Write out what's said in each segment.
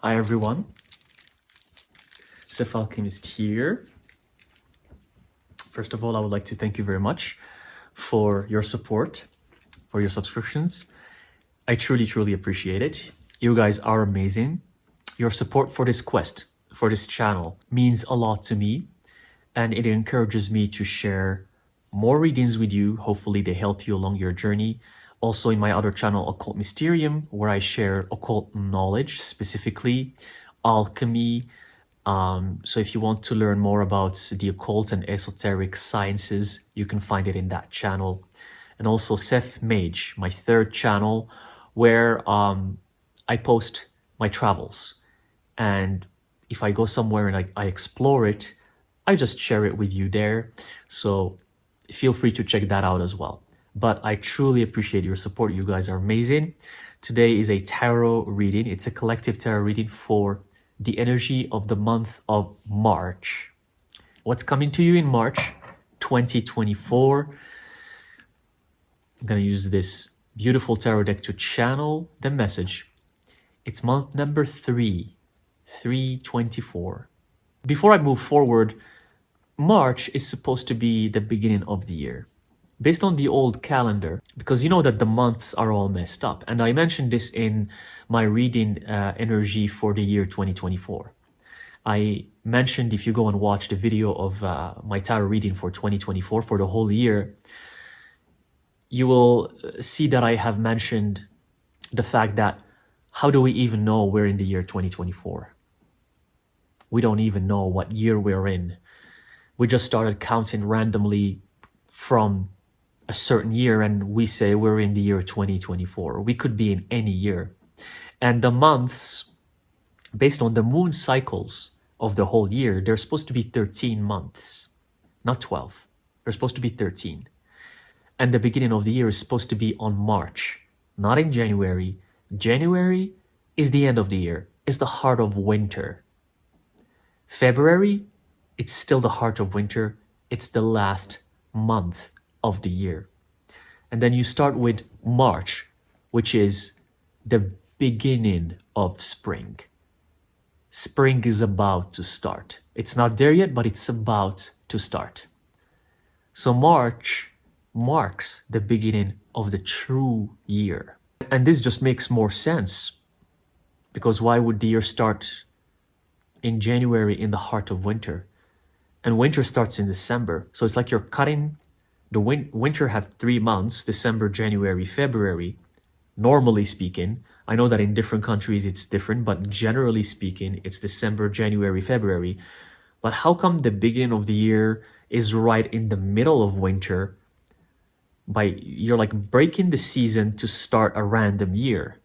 Hi everyone, Alchemist here. First of all, I would like to thank you very much for your support, for your subscriptions. I truly appreciate it. You guys are amazing. Your support for this quest, for this channel, means a lot to me, and it encourages me to share more readings with you. Hopefully they help you along your journey. Also in my other channel, Occult Mysterium, where I share occult knowledge, specifically alchemy. So if you want to learn more about the occult and esoteric sciences, you can find it in that channel. And also Seth Mage, my third channel, where I post my travels. And if I go somewhere and I explore it, I just share it with you there. So feel free to check that out as well. But I truly appreciate your support. You guys are amazing. Today is a tarot reading. It's a collective tarot reading for the energy of the month of March. What's coming to you in March 2024? I'm going to use this beautiful tarot deck to channel the message. It's month number 324. Before I move forward, March is supposed to be the beginning of the year, based on the old calendar, because you know that the months are all messed up. And I mentioned this in my reading energy for the year 2024. I mentioned, if you go and watch the video of my tarot reading for 2024 for the whole year, you will see that I have mentioned the fact that how do we even know we're in the year 2024? We don't even know what year we're in. We just started counting randomly from a certain year and we say we're in the year 2024. We could be in any year. And the months, based on the moon cycles of the whole year, they're supposed to be 13 months, not 12. They're supposed to be 13. And the beginning of the year is supposed to be on March, not in January. January is the end of the year. It's the heart of winter. February, it's still the heart of winter. It's the last month of the year. And then you start with March, which is the beginning of spring. Spring is about to start. It's not there yet, but it's about to start. So March marks the beginning of the true year. And this just makes more sense, because why would the year start in January in the heart of winter? And winter starts in December. So it's like you're cutting the winter have 3 months, December, January, February, normally speaking. I know that in different countries it's different, but generally speaking, it's December, January, February. But how come the beginning of the year is right in the middle of winter? You're like breaking the season to start a random year.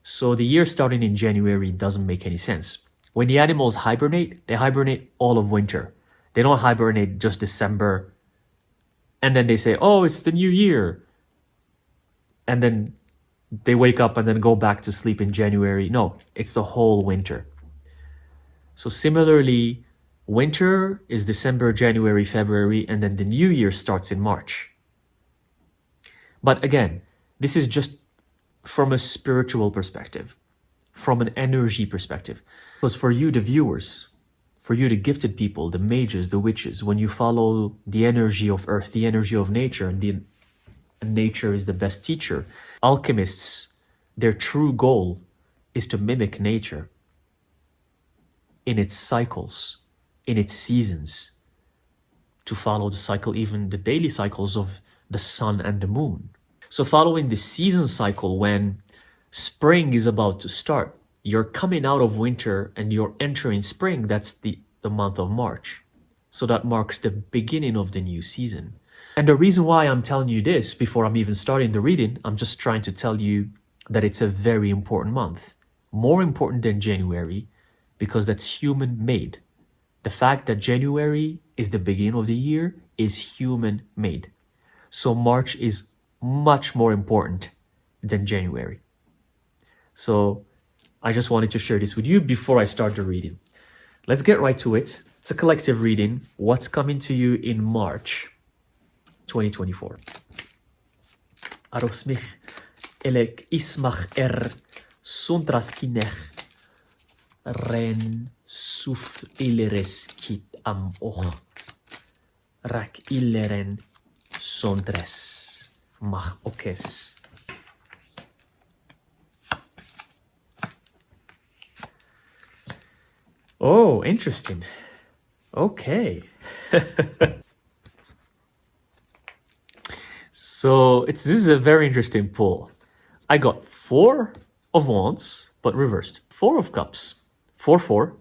So the year starting in January doesn't make any sense. When the animals hibernate, they hibernate all of winter. They don't hibernate just December and then they say, oh, it's the new year. And then they wake up and then go back to sleep in January. No, it's the whole winter. So similarly, winter is December, January, February, and then the new year starts in March. But again, this is just from a spiritual perspective, from an energy perspective. Because for you, the viewers, for you, the gifted people, the mages, the witches, when you follow the energy of earth, the energy of nature, and nature is the best teacher. Alchemists, their true goal is to mimic nature in its cycles, in its seasons, to follow the cycle, even the daily cycles of the sun and the moon. So following the season cycle, when spring is about to start, you're coming out of winter and you're entering spring. That's the month of March. So that marks the beginning of the new season. And the reason why I'm telling you this before I'm even starting the reading, I'm just trying to tell you that it's a very important month. More important than January, because that's human made. The fact that January is the beginning of the year is human made. So March is much more important than January. So I just wanted to share this with you before I start the reading. Let's get right to it. It's a collective reading. What's coming to you in March 2024? Arosmich elek ismach suntraskinech ren suf illeres kit am och. Rak illeren sondres. Mach okes. Oh, interesting. Okay. So this is a very interesting pull. I got 4 of wands, but reversed. 4 of cups. 4, 4.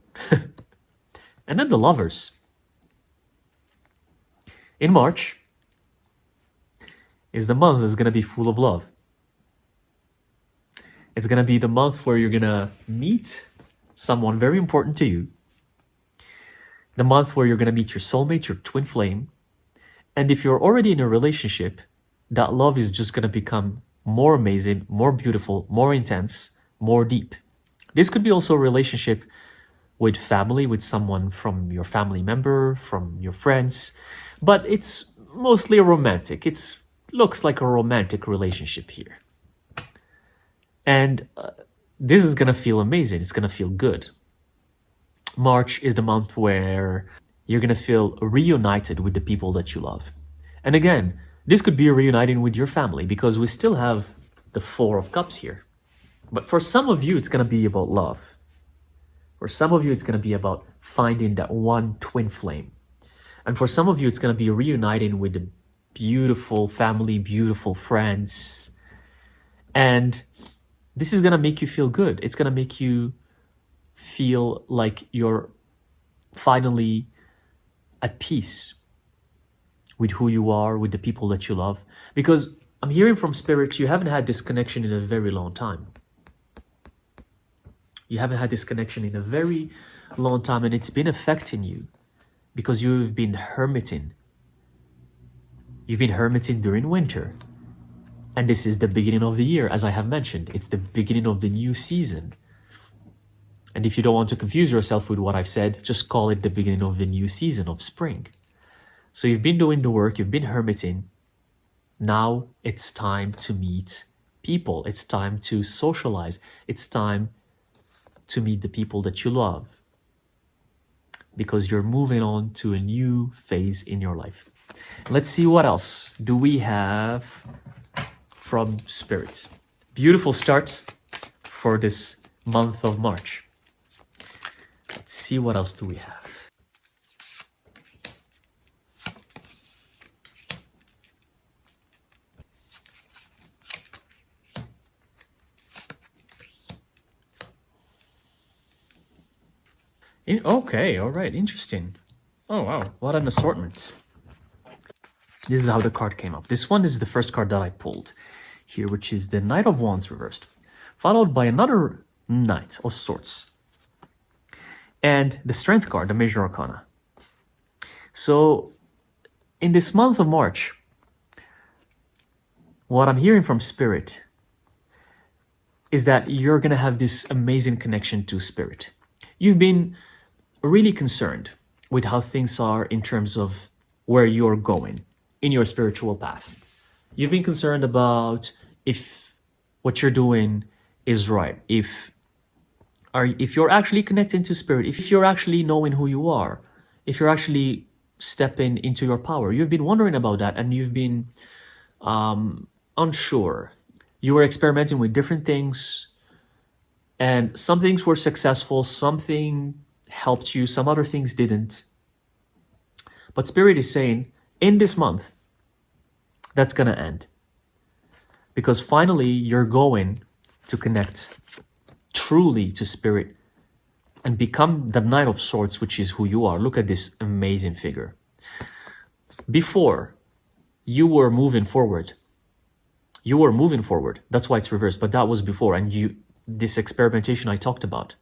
And then the lovers. In March is the month that's going to be full of love. It's going to be the month where you're going to meet someone very important to you. The month where you're going to meet your soulmate, your twin flame. And if you're already in a relationship, that love is just going to become more amazing, more beautiful, more intense, more deep. This could be also a relationship with family, with someone from your family member, from your friends, but it's mostly romantic. It looks like a romantic relationship here. And this is going to feel amazing. It's going to feel good. March is the month where you're going to feel reunited with the people that you love. And again, this could be reuniting with your family because we still have the 4 of cups here. But for some of you, it's going to be about love. For some of you, it's going to be about finding that one twin flame. And for some of you, it's going to be reuniting with the beautiful family, beautiful friends. And this is going to make you feel good. It's going to make you feel like you're finally at peace with who you are, with the people that you love. Because I'm hearing from Spirit, you haven't had this connection in a very long time. You haven't had this connection in a very long time, and it's been affecting you because you've been hermiting. You've been hermiting during winter. And this is the beginning of the year, as I have mentioned. It's the beginning of the new season. And if you don't want to confuse yourself with what I've said, just call it the beginning of the new season of spring. So you've been doing the work, you've been hermiting. Now it's time to meet people. It's time to socialize. It's time to meet the people that you love. Because you're moving on to a new phase in your life. Let's see what else do we have from Spirit. Beautiful start for this month of March. Let's see what else do we have. Okay, all right, interesting. Oh, wow, what an assortment. This is how the card came up. This one is the first card that I pulled here, which is the Knight of Wands reversed, followed by another Knight of Swords. And the Strength card, the Major Arcana. So, in this month of March, what I'm hearing from Spirit is that you're going to have this amazing connection to Spirit. You've been really concerned with how things are in terms of where you're going in your spiritual path. You've been concerned about if what you're doing is right, if you're actually connecting to Spirit, if you're actually knowing who you are, if you're actually stepping into your power. You've been wondering about that, and you've been unsure. You were experimenting with different things, and some things were successful, something helped you, some other things didn't. But Spirit is saying, in this month, that's going to end. Because finally, you're going to connect truly to Spirit and become the Knight of Swords, which is who you are. Look at this amazing figure. Before, you were moving forward. You were moving forward. That's why it's reversed. But that was before. And this experimentation I talked about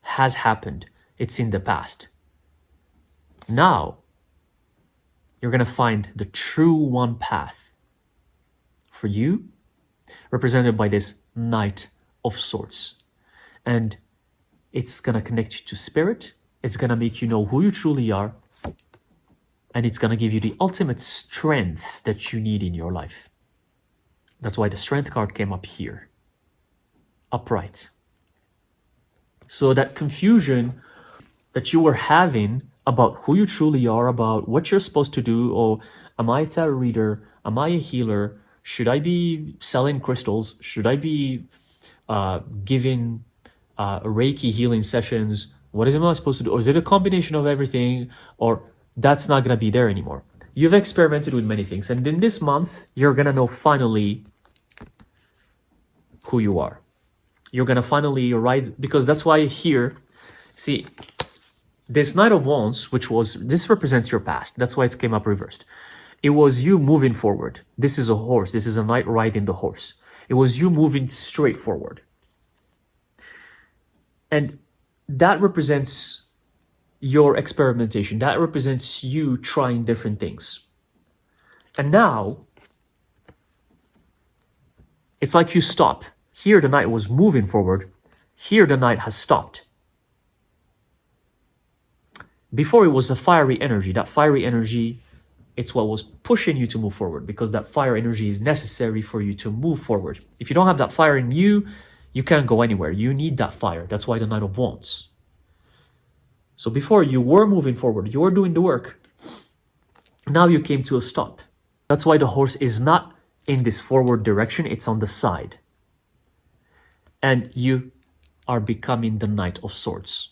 has happened. It's in the past. Now, you're going to find the true one path for you, represented by this Knight of Swords. And it's going to connect you to Spirit. It's going to make you know who you truly are. And it's going to give you the ultimate strength that you need in your life. That's why the Strength card came up here. Upright. So that confusion that you were having about who you truly are, about what you're supposed to do, or am I a tarot reader? Am I a healer? Should I be selling crystals? Should I be giving Reiki healing sessions? What am I supposed to do? Or is it a combination of everything? Or that's not going to be there anymore. You've experimented with many things. And in this month, you're going to know finally who you are. You're going to finally ride, because that's why here, see, this Knight of Wands, this represents your past. That's why it came up reversed. It was you moving forward. This is a horse. This is a knight riding the horse. It was you moving straight forward. And that represents your experimentation. That represents you trying different things. And now, it's like you stop. Here the knight was moving forward. Here the knight has stopped. Before it was a fiery energy. That fiery energy, it's what was pushing you to move forward, because that fire energy is necessary for you to move forward. If you don't have that fire in you, you can't go anywhere. You need that fire. That's why the Knight of Wands. So before you were moving forward, you were doing the work. Now you came to a stop. That's why the horse is not in this forward direction. It's on the side. And you are becoming the Knight of Swords.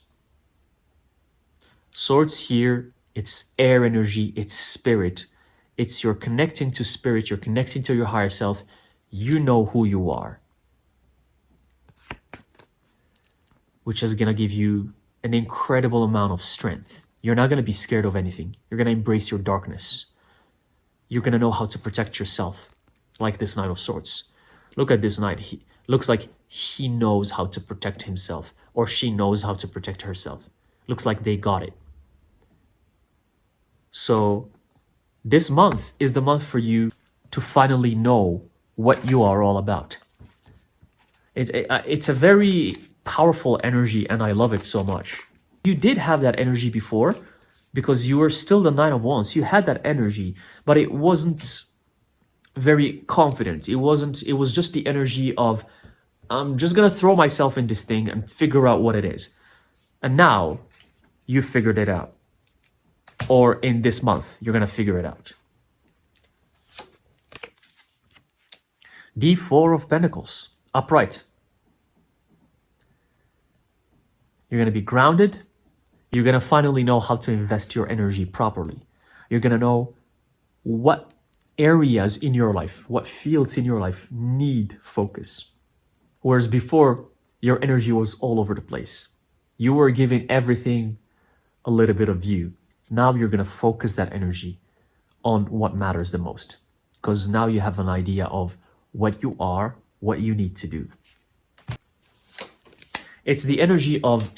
Swords here, it's air energy, it's spirit. It's you're connecting to spirit, you're connecting to your higher self. You know who you are. Which is going to give you an incredible amount of strength. You're not going to be scared of anything. You're going to embrace your darkness. You're going to know how to protect yourself, like this Knight of Swords. Look at this knight. He looks like he knows how to protect himself, or she knows how to protect herself. Looks like they got it. So this month is the month for you to finally know what you are all about. It's a very powerful energy, and I love it so much. You did have that energy before, because you were still the Knight of Wands. You had that energy, but it wasn't very confident. It was just the energy of, I'm just gonna throw myself in this thing and figure out what it is. And now you figured it out. Or in this month, you're gonna figure it out. The Four of Pentacles, upright. You're gonna be grounded. You're gonna finally know how to invest your energy properly. You're gonna know what areas in your life, what fields in your life need focus. Whereas before, your energy was all over the place. You were giving everything a little bit of you. Now you're gonna focus that energy on what matters the most. Because now you have an idea of what you are, what you need to do. It's the energy of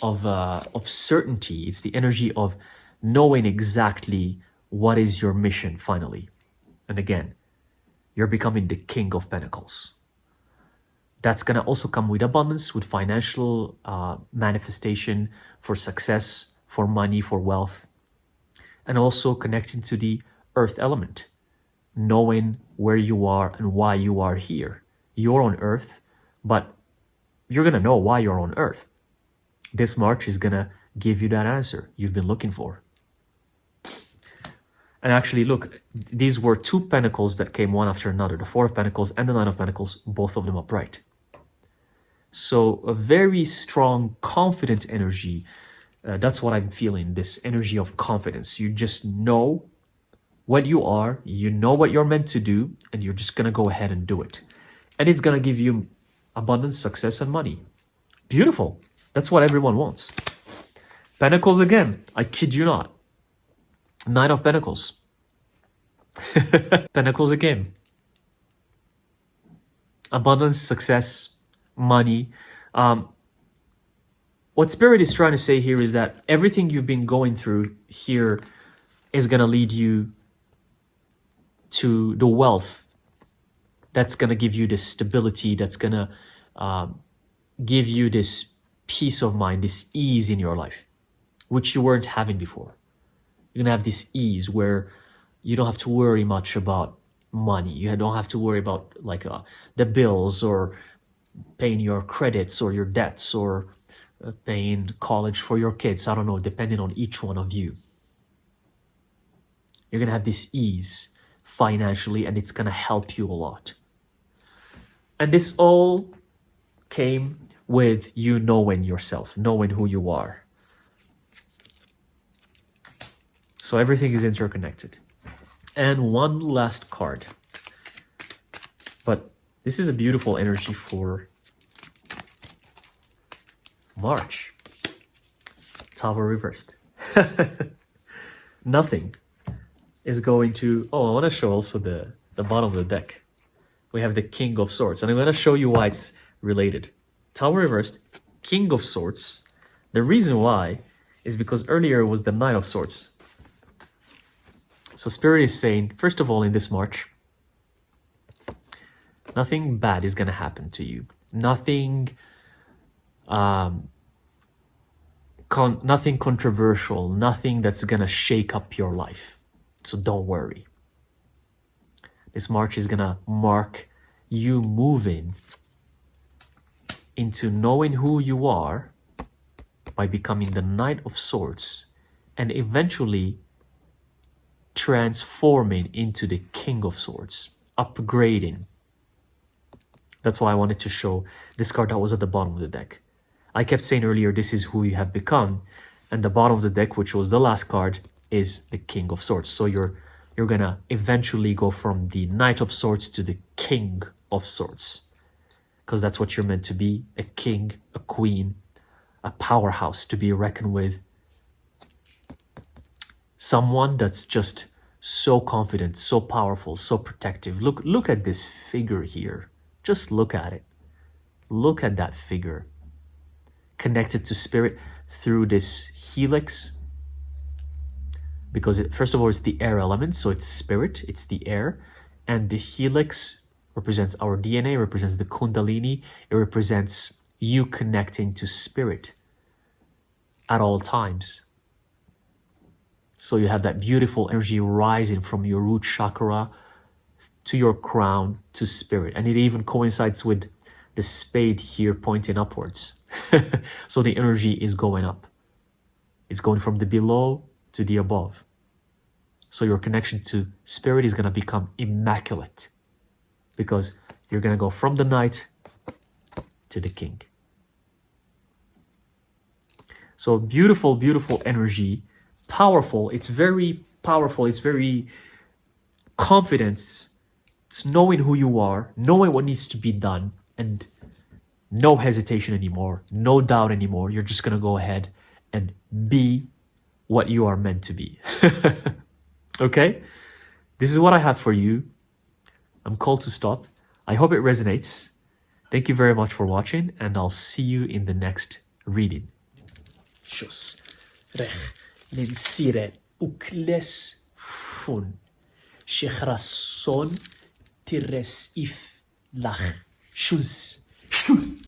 certainty. It's the energy of knowing exactly what is your mission finally. And again, you're becoming the King of Pentacles. That's going to also come with abundance, with financial manifestation, for success, for money, for wealth. And also connecting to the earth element, knowing where you are and why you are here. You're on earth, but you're going to know why you're on earth. This March is going to give you that answer you've been looking for. And actually, look, these were two pentacles that came one after another. The Four of Pentacles and the Nine of Pentacles, both of them upright. So a very strong, confident energy. That's what I'm feeling, this energy of confidence. You just know what you are, you know what you're meant to do, and you're just going to go ahead and do it. And it's going to give you abundance, success, and money. Beautiful. That's what everyone wants. Pentacles again. I kid you not. Nine of Pentacles. Pentacles again. Abundance, success, money. What Spirit is trying to say here is that everything you've been going through here is going to lead you to the wealth that's going to give you this stability, that's going to give you this peace of mind, this ease in your life, which you weren't having before. You're going to have this ease where you don't have to worry much about money. You don't have to worry about like the bills or paying your credits or your debts or paying college for your kids. I don't know, depending on each one of you. You're going to have this ease financially, and it's going to help you a lot. And this all came with you knowing yourself, knowing who you are. So everything is interconnected. And one last card. But this is a beautiful energy for March. Tower reversed. Nothing is going to... Oh, I want to show also the bottom of the deck. We have the King of Swords. And I'm going to show you why it's related. Tower reversed, King of Swords. The reason why is because earlier it was the Knight of Swords. So Spirit is saying, first of all, in this March, nothing bad is going to happen to you. Nothing nothing controversial, nothing that's going to shake up your life. So don't worry. This March is going to mark you moving into knowing who you are by becoming the Knight of Swords and eventually transforming into the King of Swords, upgrading. That's why I wanted to show this card that was at the bottom of the deck. I kept saying earlier, this is who you have become. And the bottom of the deck, which was the last card, is the King of Swords. So you're gonna eventually go from the Knight of Swords to the King of Swords. Because that's what you're meant to be, a king, a queen, a powerhouse to be reckoned with. Someone that's just so confident, so powerful, so protective. Look at this figure here. Just look at it. Look at that figure. Connected to Spirit through this helix. Because first of all, it's the air element, so it's Spirit, it's the air. And the helix represents our DNA, represents the Kundalini. It represents you connecting to Spirit at all times. So you have that beautiful energy rising from your root chakra to your crown to Spirit. And it even coincides with the spade here pointing upwards. So the energy is going up. It's going from the below to the above. So your connection to Spirit is going to become immaculate. Because you're going to go from the Knight to the King. So beautiful, beautiful energy. Powerful. It's very powerful. It's very confidence. It's knowing who you are, knowing what needs to be done, and no hesitation anymore, no doubt anymore. You're just going to go ahead and be what you are meant to be. Okay? This is what I have for you. I'm called to stop. I hope it resonates. Thank you very much for watching, and I'll see you in the next reading. Tjus. Nensire ukles fun. Shechrason tires if lach. Shuz.